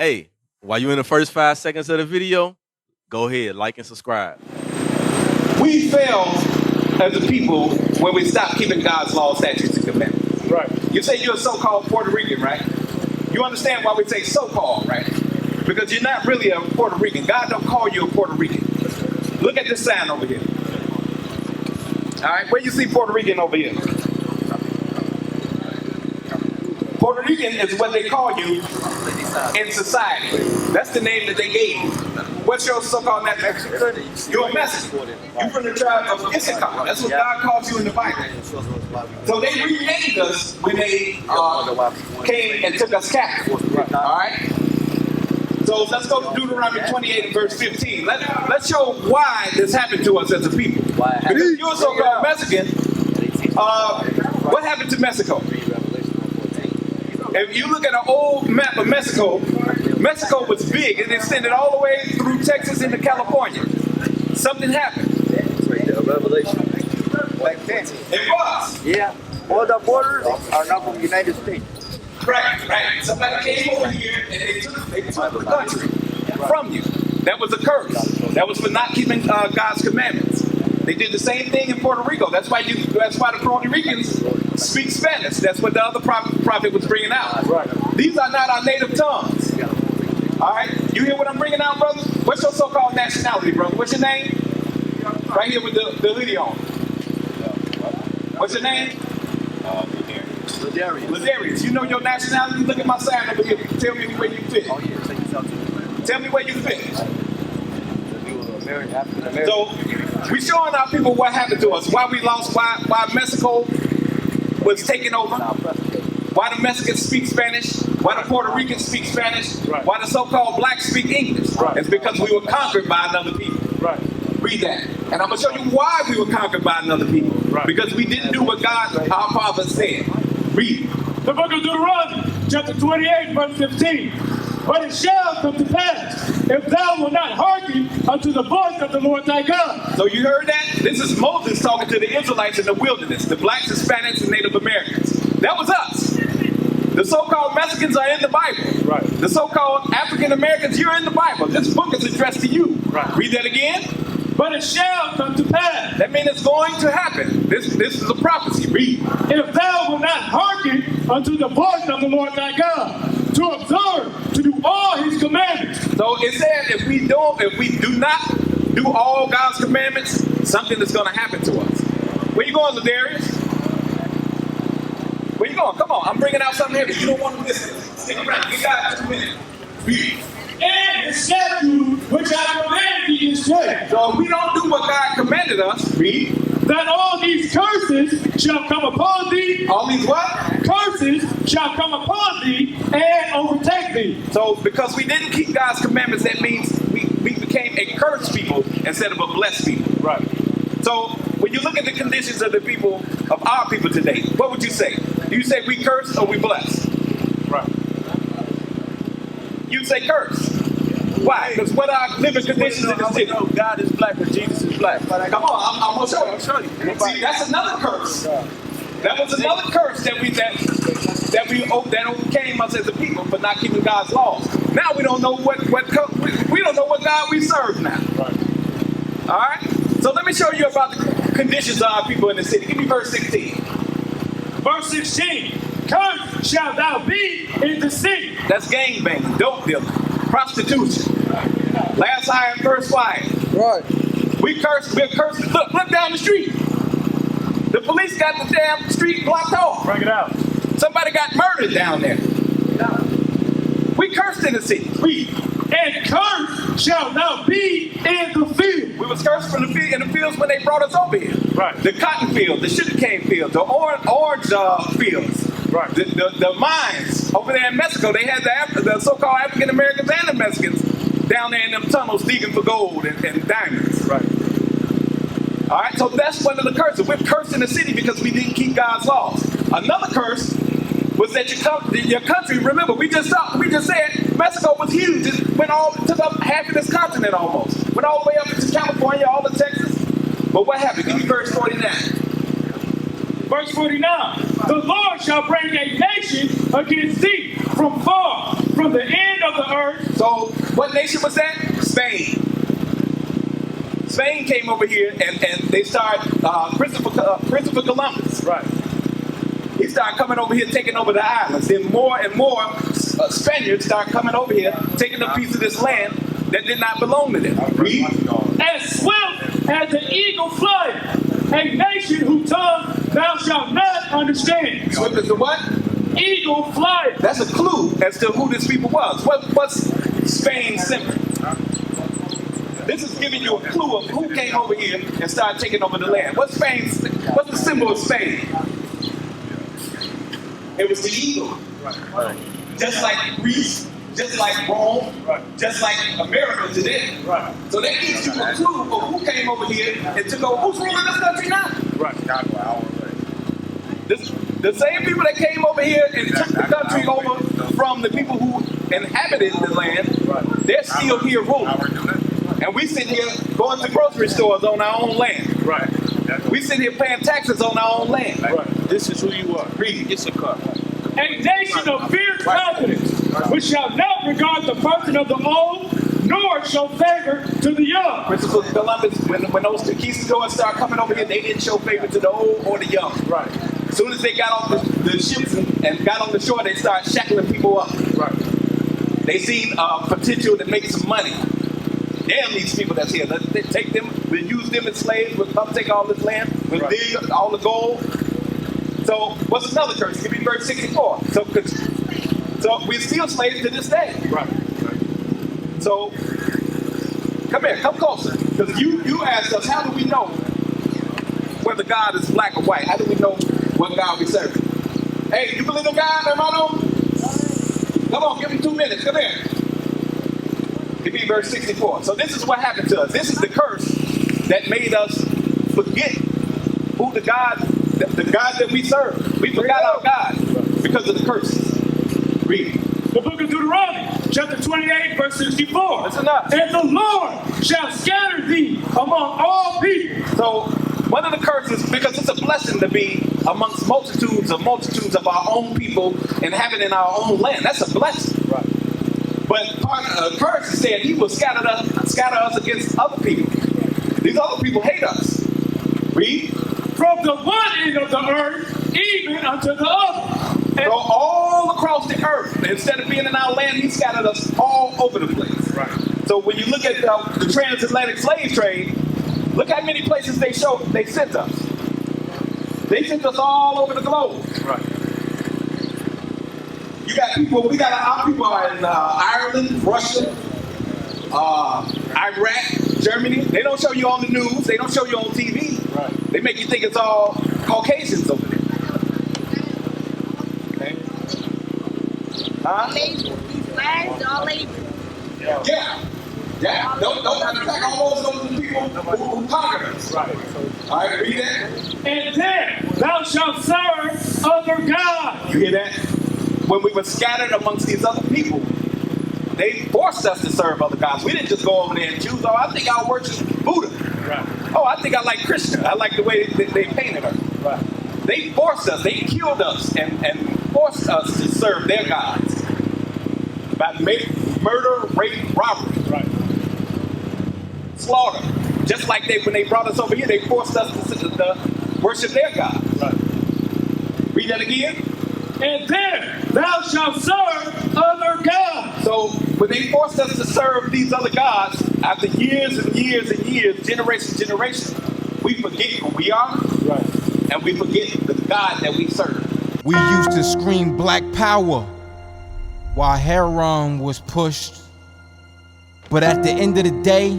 Hey, while you're in the first 5 seconds of the video, go ahead, like and subscribe. We fail as a people when we stop keeping God's laws, statutes, and commandments. Right. You say you're a so-called Puerto Rican, right? You understand why we say so-called, right? Because you're not really a Puerto Rican. God don't call you a Puerto Rican. Look at this sign over here. All right, where you see Puerto Rican over here? Puerto Rican is what they call you in society. That's the name that they gave you. What's your so-called nationality? You're a Mexican. You're from the tribe of Issachar. That's what God calls you in the Bible. So they renamed us when they came and took us captive. All right? So let's go to Deuteronomy 28 and verse 15. Let's show why this happened to us as a people. Because you're a so-called Mexican. What happened to Mexico? If you look at an old map of Mexico, Mexico was big. It extended all the way through Texas into California. Something happened. Revelation. It was. Yeah. All the borders are not from the United States. Right. Somebody came over here and they took the country from you. That was a curse. That was for not keeping God's commandments. They did the same thing in Puerto Rico. That's why the Puerto Ricans speak Spanish. That's what the other prophet was bringing out. Right. These are not our native tongues. All right? You hear what I'm bringing out, brother? What's your so-called nationality, brother? What's your name? Right here with the hoodie on. What's your name? Ladarius. You know your nationality? Look at my sign over here. Tell me where you fit. Tell me where you fit. So we're showing our people what happened to us, why we lost, why Mexico was taken over, why the Mexicans speak Spanish, why the Puerto Ricans speak Spanish, why the so-called blacks speak English. It's because we were conquered by another people. Read that. And I'm going to show you why we were conquered by another people. Because we didn't do what God, our Father, said. Read. The book of Deuteronomy, chapter 28, verse 15. But it shall come to pass, if thou wilt not hearken unto the voice of the Lord thy God. So you heard that? This is Moses talking to the Israelites in the wilderness, the blacks, Hispanics, and Native Americans. That was us. The so-called Mexicans are in the Bible. The so-called African Americans, you're in the Bible. This book is addressed to you. Read that again. But it shall come to pass. That means it's going to happen. This is a prophecy. Read. If thou wilt not hearken unto the voice of the Lord thy God, to observe, to do all his commandments. So it said if we do not do all God's commandments, something is going to happen to us. Where you going, Ladarius? Where you going? Come on, I'm bringing out something heavy. You don't want to listen. Stick around. You got 2 minutes. Read. And the statute which I command thee is this. So if we don't do what God commanded us, read. That all these curses shall come upon thee. All these what? Curses shall come upon thee and overtake thee. So because we didn't keep God's commandments, that means we became a cursed people instead of a blessed people. So when you look at the conditions of the people, of our people today, what would you say? Do you say we cursed or we blessed? You say curse. Why? Because what are living conditions in the city? God is black and Jesus is black. Come on, I'm going to show you. See, that's another curse. That was another curse that overcame us as a people for not keeping God's laws. Now we don't know what God we serve now. All right? So let me show you about the conditions of our people in the city. Give me verse 16. Verse 16. Cursed shalt thou be in the city. That's gangbanging, dope dealing, prostitution, last hire, first fire. We're cursed. Look down the street. The police got the damn street blocked off. Bring it out. Somebody got murdered down there. We cursed in the city. And cursed shalt thou be in the field. We was cursed from in the fields when they brought us over here. The cotton field, the sugarcane field, the orange fields. The mines over there in Mexico, they had the so-called African Americans and the Mexicans down there in them tunnels digging for gold and diamonds. All right, so that's one of the curses. We're cursed in the city because we didn't keep God's laws. Another curse was that your country. Remember, we just said Mexico was huge. It took up half of this continent almost. Went all the way up into California, all of Texas. But what happened? Give me verse 49. Verse 49. The Lord shall bring a nation against thee from far, from the end of the earth. So what nation was that? Spain. Spain came over here and they started, Christopher Columbus. Right. He started coming over here, taking over the islands. Then more and more Spaniards started coming over here, taking a piece of this land that did not belong to them. Read. As swift as the eagle flieth, a nation whose tongue thou shalt not understand. Swift as the what? Eagle flieth. That's a clue as to who this people was. What's Spain's symbol? This is giving you a clue of who came over here and started taking over the land. What's the symbol of Spain? It was the eagle. Just like Greece, just like Rome, just like America today. So that gives you a clue of who came over here and took over. Who's ruling this country now? The same people that came over here and took the country over from the people who inhabited the land, they're still here ruling. And we sit here going to grocery stores on our own land. We sit here paying taxes on our own land. This is who you are. Read. It's a car. A nation of fierce confidence, which shall not regard the person of the old, nor show favor to the young. Christopher Columbus, when those conquistadors started coming over here, they didn't show favor to the old or the young. As soon as they got off the ships and got on the shore, they started shackling people up. They seen potential to make some money. Damn these people that's here. Let's take them, we'll use them as slaves, we'll come take all this land, we'll dig all the gold. So what's another curse? Give me verse 64. So we're still slaves to this day. So come here, come closer. Because you asked us, how do we know whether God is black or white? How do we know what God we serve? Hey, you believe in God, hermano? Come on, give me 2 minutes. Come here. Give me verse 64. So this is what happened to us. This is the curse that made us forget who the God that we serve. We forgot our God because of the curses. Read. The book of Deuteronomy, chapter 28, verse 64. That's enough. And the Lord shall scatter thee among all people. So one of the curses, because it's a blessing to be amongst multitudes of our own people inhabiting our own land. That's a blessing. But part of the curse is saying he will scatter us against other people. These other people hate us. Read. From the one end of the earth, even unto the other. And so all across the earth, instead of being in our land, he scattered us all over the place. So when you look at the transatlantic slave trade, look how many places they sent us. They sent us all over the globe. You got our people are in Ireland, Russia, Iraq, Germany. They don't show you on the news. They don't show you on TV. They make you think it's all Caucasians over there. Okay. Huh? These flags, all they Yeah. Don't have to attack all those people who conquered us. All right, read that. And then thou shalt serve other gods. You hear that? When we were scattered amongst these other people, they forced us to serve other gods. We didn't just go over there and choose, oh, I think I'll worship Buddha. Oh, I think I like Krishna. I like the way they painted her. They forced us, they killed us and forced us to serve their gods. By murder, rape, robbery. Slaughter. Just like when they brought us over here, they forced us to worship their God. Read that again. And then thou shalt serve other gods. So when they forced us to serve these other gods, after years and years and years, generation to generation, we forget who we are, and we forget the God that we serve. We used to scream black power while heroin was pushed. But at the end of the day,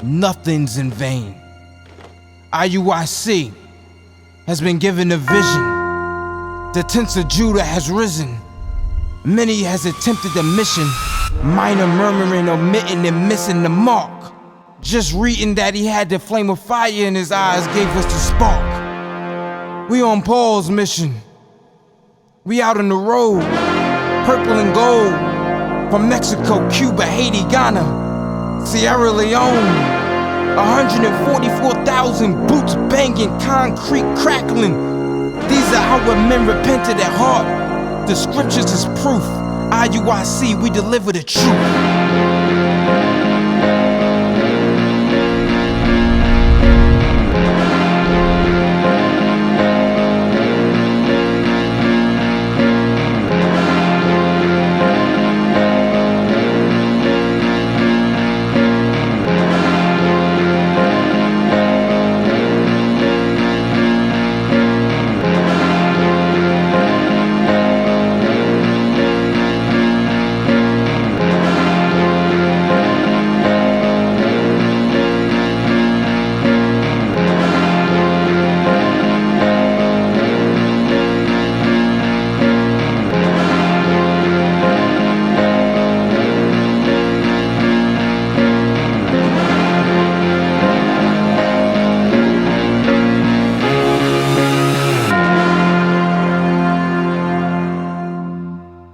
nothing's in vain. IUIC has been given a vision. The tents of Judah has risen. Many has attempted the mission. Minor murmuring, omitting, and missing the mark. Just reading that he had the flame of fire in his eyes gave us the spark. We on Paul's mission. We out on the road, purple and gold. From Mexico, Cuba, Haiti, Ghana, Sierra Leone. 144,000 boots banging, concrete crackling. These are our men repented at heart. The scriptures is proof. IUIC, we deliver the truth.